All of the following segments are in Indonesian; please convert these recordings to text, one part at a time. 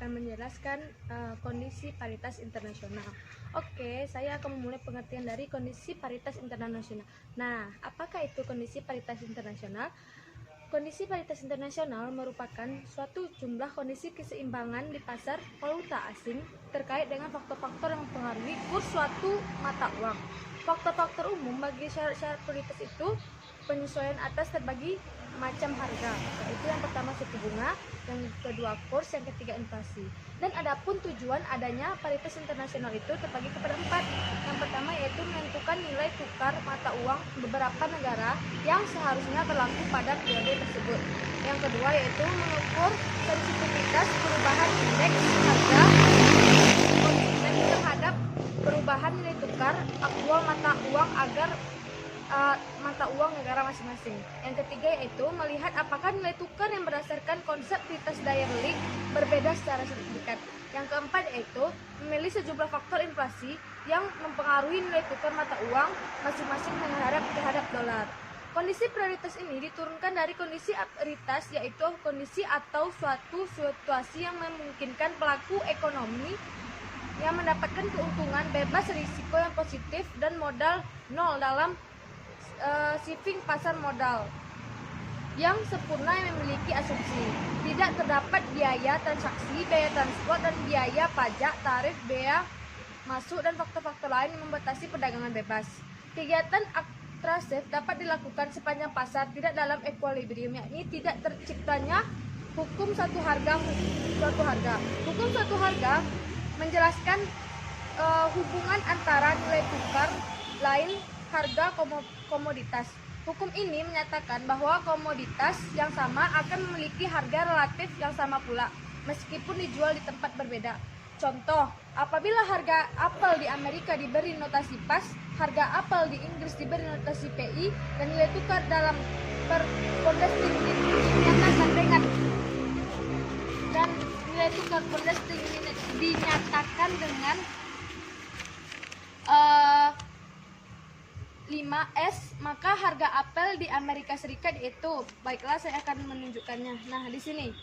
akan menjelaskan kondisi paritas internasional. Oke, saya akan memulai pengertian dari kondisi paritas internasional. Nah, apakah itu kondisi paritas internasional? Kondisi paritas internasional merupakan suatu jumlah kondisi keseimbangan di pasar valuta asing terkait dengan faktor-faktor yang mempengaruhi kurs suatu mata uang. Faktor-faktor umum bagi syarat-syarat paritas itu penyesuaian atas terbagi macam harga, yaitu yang pertama suku bunga, yang kedua kurs, yang ketiga inflasi. Dan adapun tujuan adanya paritas internasional itu terbagi kepada 4. Yang pertama yaitu menentukan nilai tukar mata uang beberapa negara yang seharusnya berlaku pada periode tersebut. Yang kedua yaitu mengukur sensitivitas perubahan indeks harga konsumen terhadap perubahan nilai tukar aktual mata uang agar mata uang negara masing-masing. Yang ketiga yaitu melihat apakah nilai tukar yang berdasarkan konsep paritas daya beli berbeda secara signifikan. Yang keempat yaitu memilih sejumlah faktor inflasi yang mempengaruhi nilai tukar mata uang masing-masing terhadap dolar. Kondisi prioritas ini diturunkan dari kondisi prioritas, yaitu kondisi atau suatu situasi yang memungkinkan pelaku ekonomi yang mendapatkan keuntungan bebas risiko yang positif dan modal nol dalam shifting pasar modal yang sempurna yang memiliki asumsi tidak terdapat biaya transaksi, biaya transport, dan biaya pajak, tarif, biaya masuk, dan faktor-faktor lain yang membatasi perdagangan bebas. Kegiatan atrasif dapat dilakukan sepanjang pasar tidak dalam equilibrium, yakni tidak terciptanya hukum satu harga. Hukum satu harga menjelaskan hubungan antara nilai tukar lain harga komoditas. Hukum ini menyatakan bahwa komoditas yang sama akan memiliki harga relatif yang sama pula, meskipun dijual di tempat berbeda. Contoh, apabila harga apel di Amerika diberi notasi pas, harga apel di Inggris diberi notasi PI, dan nilai tukar dalam pound sterling dinyatakan dengan 5S, maka harga apel di Amerika Serikat yaitu, baiklah saya akan menunjukkannya. Nah, di sini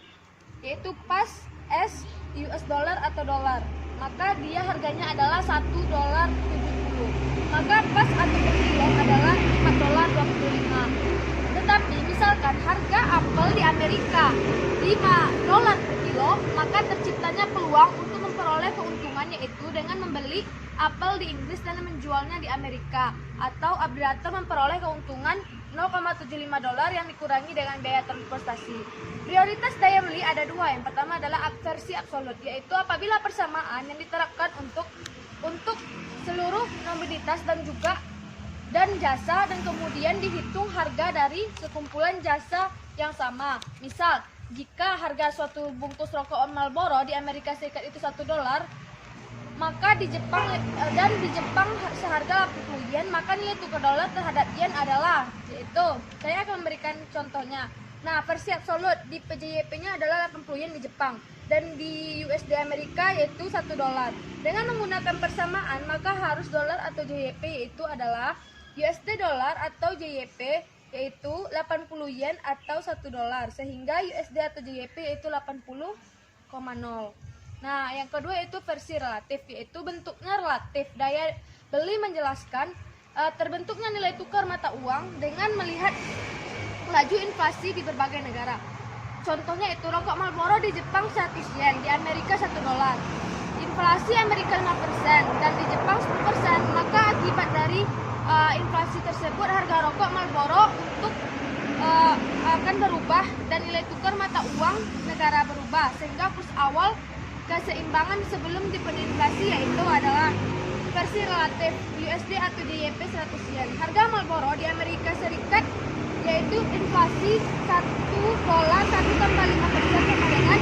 yaitu pas S US dollar atau dolar, maka dia harganya adalah $1.70. Maka pas atau per kilo adalah $4.25. Tetapi misalkan harga apel di Amerika $5 per kilo, maka terciptanya peluang untuk memperoleh keuntungan, yaitu dengan membeli apel di Inggris dan menjualnya di Amerika, atau operator memperoleh keuntungan $0,75 yang dikurangi dengan biaya transportasi. Prioritas daya beli ada dua. Yang pertama adalah versi absolut, yaitu apabila persamaan yang diterapkan untuk seluruh komoditas dan jasa, dan kemudian dihitung harga dari sekumpulan jasa yang sama. Misal, jika harga suatu bungkus rokok Marlboro di Amerika Serikat itu $1, maka di Jepang seharga 80 yen, maka nilai tukar dolar terhadap yen adalah, yaitu saya akan memberikan contohnya. Nah, versi absolut di PJYP-nya adalah 80 yen di Jepang, dan di USD Amerika yaitu $1. Dengan menggunakan persamaan, maka harus dolar atau JYP yaitu adalah USD dolar atau JYP yaitu 80 yen atau $1, sehingga USD atau JYP yaitu 80,0. Nah, yang kedua itu versi relatif, yaitu bentuknya relatif. Daya beli menjelaskan terbentuknya nilai tukar mata uang dengan melihat laju inflasi di berbagai negara. Contohnya itu rokok Marlboro di Jepang 100 yen, di Amerika $1. Inflasi Amerika 5% dan di Jepang 10%, maka akibat dari inflasi tersebut harga rokok Marlboro akan berubah dan nilai tukar mata uang negara berubah, sehingga kurs awal keseimbangan sebelum diperinflasi yaitu adalah versi relatif USD atau JYP 100 yen. Harga Marlboro di Amerika Serikat yaitu inflasi $1 1,5% sama dengan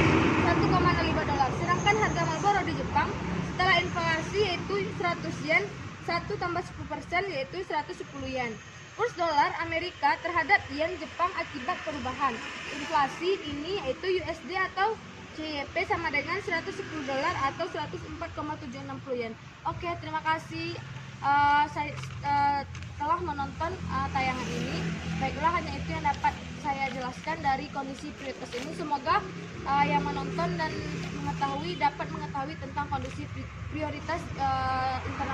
$1,05. Sedangkan harga Marlboro di Jepang setelah inflasi yaitu 100 yen, 1 tambah 10% yaitu 110 yen. Kurs dolar Amerika terhadap yen Jepang akibat perubahan inflasi ini yaitu USD atau JYP sama dengan $110 atau 104,760 yen. Oke, terima kasih. saya telah menonton tayangan ini. Baiklah, hanya itu yang dapat saya jelaskan dari kondisi prioritas ini. Semoga yang menonton dan dapat mengetahui tentang kondisi prioritas internasional